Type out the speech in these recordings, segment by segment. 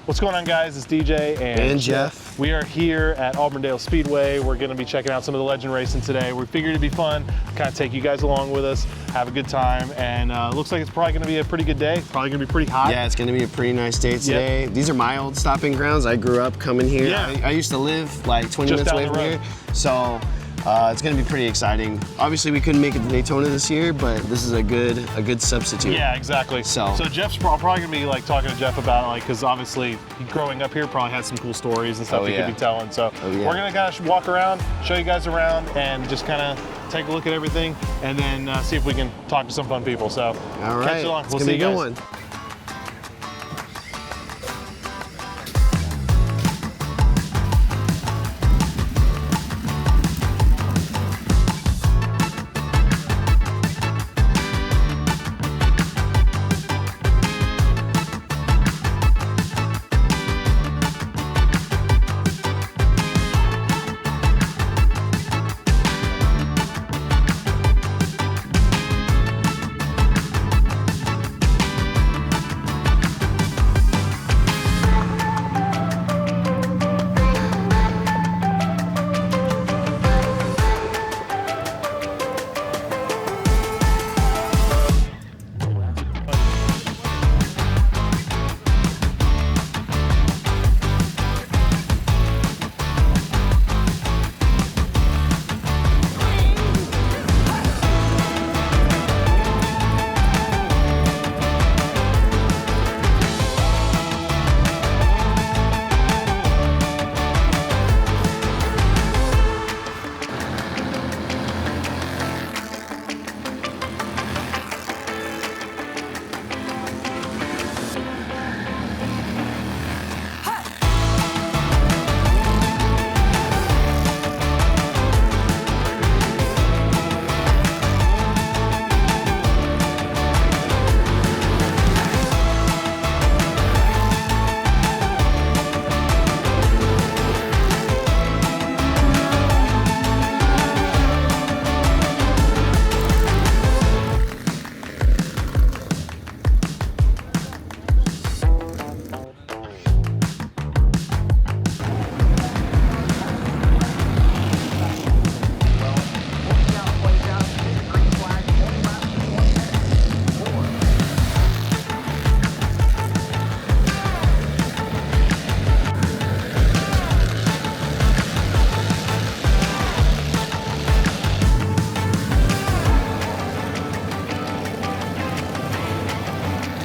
What's going on, guys? It's DJ and Jeff. We are here at Auburndale Speedway. We're going to be checking out some of the legend racing today. We figured it'd be fun, kind of take you guys along with us, have a good time, and looks like it's probably going to be a pretty good day. Probably going to be pretty hot. Yeah, it's going to be a pretty nice day today. Yep. These are my old stopping grounds. I grew up coming here. Yeah. I used to live like 20 minutes away from here. So it's going to be pretty exciting. Obviously, we couldn't make it to Daytona this year, but this is a good substitute. Yeah, exactly. So Jeff's probably going to be like talking to Jeff about like, because obviously growing up here probably had some cool stories and stuff he could be telling. So we're going to kind of walk around, show you guys around, and just kind of take a look at everything, and then see if we can talk to some fun people. So all right, catch you along. We'll see you guys. One.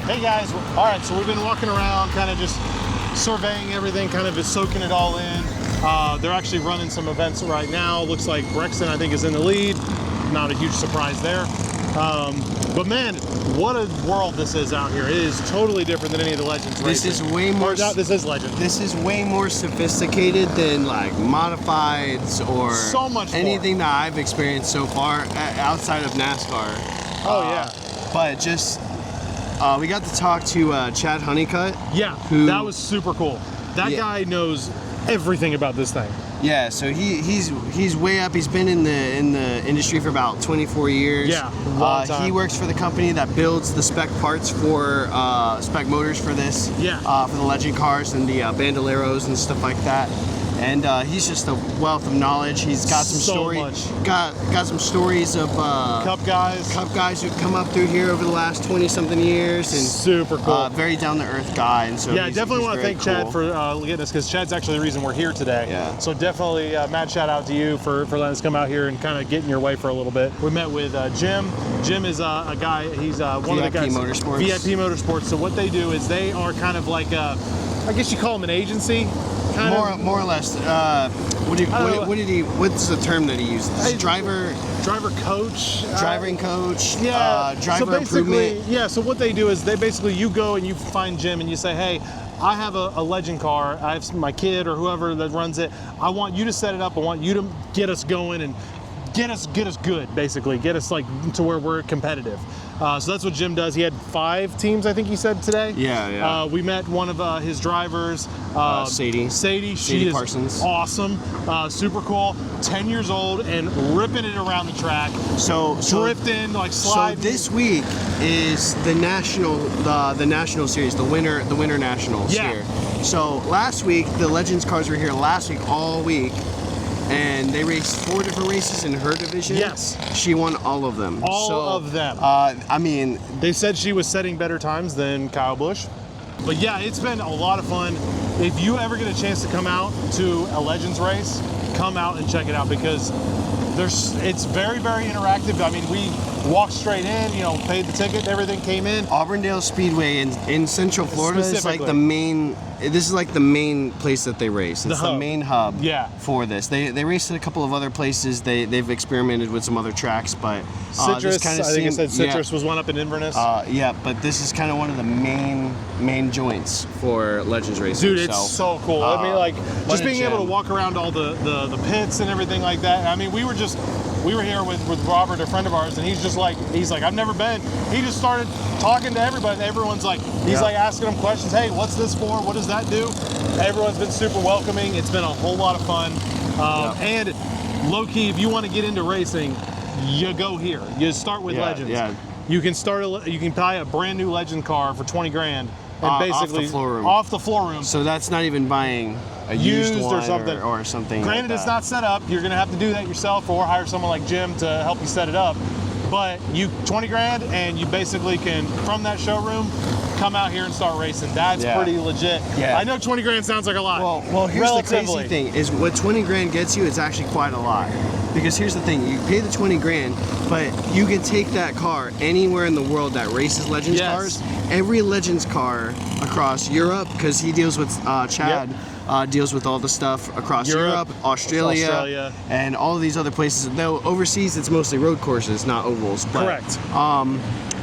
Hey guys, all right, so we've been walking around, kind of just surveying everything, kind of just soaking it all in. They're actually running some events right now. Looks like Brexton, I think, is in the lead. Not a huge surprise there. But man, what a world this is out here. It is totally different than any of the Legends This racing. is way more. This is Legend. This is way more sophisticated than like modifieds or so much anything that I've experienced so far outside of NASCAR. Oh yeah. But just. We got to talk to Chad Honeycutt. Yeah, that was super cool. That guy knows everything about this thing. Yeah, so he's way up. He's been in the industry for about 24 years. Yeah, long time. He works for the company that builds the spec parts for spec motors for this. Yeah. For the Legend cars and the Bandoleros and stuff like that. And he's just a wealth of knowledge. He's got some stories. Got some stories of Cup guys who've come up through here over the last 20-something years. And super cool. Very down to earth guy. And so I definitely want to thank Chad for getting us, because Chad's actually the reason we're here today. Yeah. So definitely mad shout out to you for letting us come out here and kind of get in your way for a little bit. We met with Jim. Jim is a guy. He's one of the guys. VIP Motorsports. VIP Motorsports. So what they do is they are kind of like I guess you call them an agency. More or less. What's the term that he uses? Driver coach. Driving coach. Yeah. Driver improvement. Yeah. So what they do is they basically, you go and you find Jim and you say, hey, I have a Legend car. I have my kid or whoever that runs it. I want you to set it up. I want you to get us going and get us good, basically. Get us like to where we're competitive. So that's what Jim does. He had 5 teams, I think he said today. Yeah. We met one of his drivers, Sadie. She is Parsons. Awesome, super cool. 10 years old and ripping it around the track. So drifting, like sliding. So this week is the national series, the winter nationals here. So last week, the Legends cars were here last week, all week. And they raced 4 different races in her division. Yes. She won all of them. All of them. I mean, they said she was setting better times than Kyle Busch. But yeah, it's been a lot of fun. If you ever get a chance to come out to a Legends race, come out and check it out because it's very, very interactive. I mean, we walked straight in, you know, paid the ticket, everything came in. Auburndale Speedway in Central Florida is like the main. This is like the main place that they race. It's the main hub for this. They raced at a couple of other places. They've experimented with some other tracks, but Citrus, I think I said Citrus was one up in Inverness. Yeah, but this is kind of one of the main joints for Legends racing. Dude, it's so cool. I mean, like, just being able to walk around all the pits and everything like that. I mean, we were here with Robert, a friend of ours, and he's like, I've never been. He just started talking to everybody, and everyone's like, he's like asking them questions. Hey, what's this for? What does that do? Everyone's been super welcoming. It's been a whole lot of fun. And low key, if you want to get into racing, you go here. You start with Legends. Yeah. You can buy a brand new Legend car for 20 grand. And basically off the floor room. So that's not even buying a used one or something. Granted, like it's not set up. You're gonna have to do that yourself or hire someone like Jim to help you set it up. But 20 grand and you basically can, from that showroom, come out here and start racing. That's pretty legit. Yeah. I know 20 grand sounds like a lot. Well, here's the crazy thing is what 20 grand gets you, it's actually quite a lot. Because here's the thing, you pay the 20 grand, but you can take that car anywhere in the world that races Legends cars. Every Legends car across Europe, because he deals with, Chad, deals with all the stuff across Europe, Australia, and all of these other places. Though overseas, it's mostly road courses, not ovals. But, correct.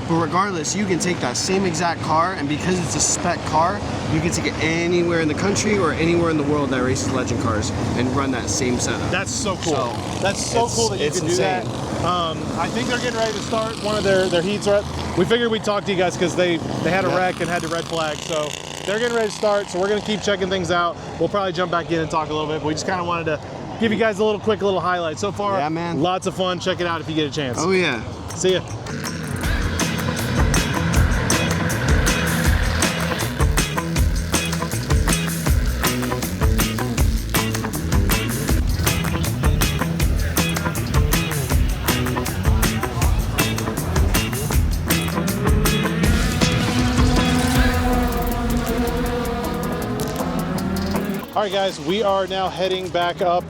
But regardless, you can take that same exact car, and because it's a spec car, you can take it anywhere in the country or anywhere in the world that races Legend cars and run that same setup. That's so cool. That's so cool that you can do that. I think they're getting ready to start one of their heats. We figured we'd talk to you guys because they had a wreck and had to red flag. So they're getting ready to start. So we're going to keep checking things out. We'll probably jump back in and talk a little bit. But we just kind of wanted to give you guys a quick little highlight. So far, lots of fun. Check it out if you get a chance. Oh, yeah. See ya. All right, guys, we are now heading back up.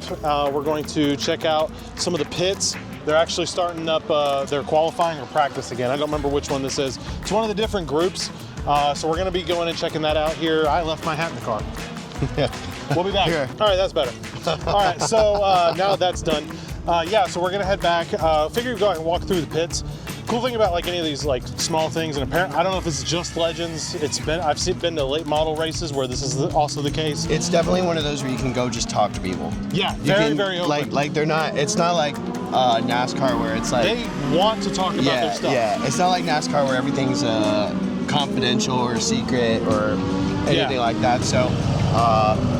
We're going to check out some of the pits. They're actually starting up their qualifying or practice again. I don't remember which one this is. It's one of the different groups. So we're going to be going and checking that out here. I left my hat in the car. We'll be back. Here. All right, that's better. All right, so now that's done. So we're going to head back. Figure we'd go out and walk through the pits. Cool thing about like any of these like small things, and apparently I don't know if it's just Legends. I've been to late model races where this is also the case. It's definitely one of those where you can go just talk to people. Yeah, very open. Like they're not. It's not like NASCAR where it's like they want to talk about their stuff. Yeah, it's not like NASCAR where everything's confidential or secret or anything like that. So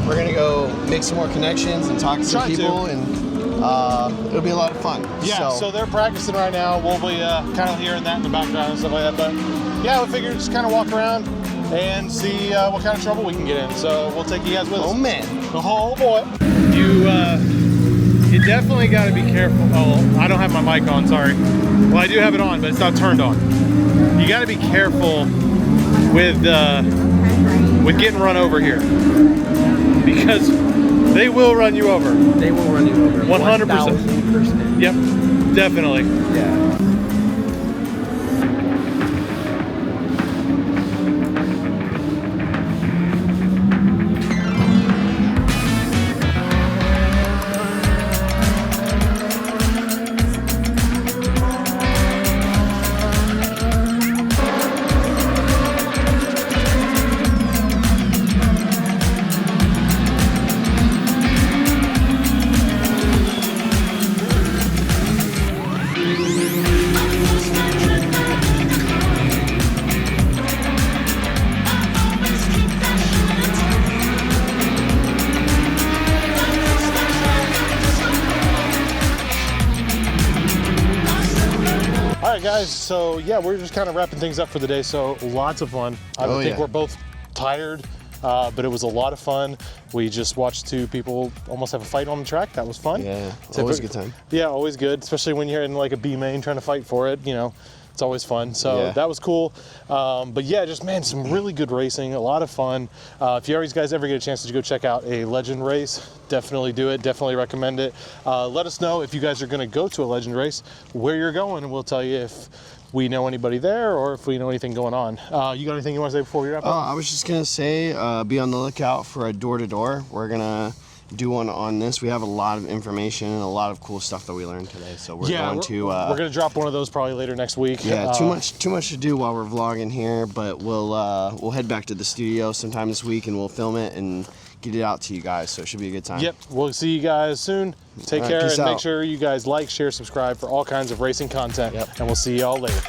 we're gonna go make some more connections and talk to some people and. It'll be a lot of fun. Yeah, so they're practicing right now. We'll be kind of hearing that in the background and stuff like that. But yeah, we figured just kind of walk around and see what kind of trouble we can get in. So we'll take you guys with us. Oh man. Oh boy. You definitely got to be careful. Oh, I don't have my mic on, sorry. Well, I do have it on, but it's not turned on. You got to be careful with getting run over here. Because they will run you over. They will run you over. 100%. Yep, definitely. Yeah. Guys, so yeah, we're just kind of wrapping things up for the day. So lots of fun. I think we're both tired. but it was a lot of fun. We just watched two people almost have a fight on the track. That was fun. Yeah, always a good time. Yeah, always good, especially when you're in like a B main trying to fight for it, you know. It's always fun, so that was cool. But yeah, just man, some really good racing, a lot of fun. If you guys ever get a chance to go check out a Legend race, definitely do it, definitely recommend it. Let us know if you guys are gonna go to a Legend race, where you're going, and we'll tell you if we know anybody there or if we know anything going on. You got anything you want to say before we wrap up? I was just gonna say, be on the lookout for a door-to-door. We're gonna do one on this. We have a lot of information and a lot of cool stuff that we learned today. So we're going to drop one of those probably later next week. Yeah, too much to do while we're vlogging here, but we'll head back to the studio sometime this week and we'll film it and get it out to you guys. So it should be a good time. Yep, we'll see you guys soon. Take care and make sure you guys like, share, subscribe for all kinds of racing content. And we'll see y'all later.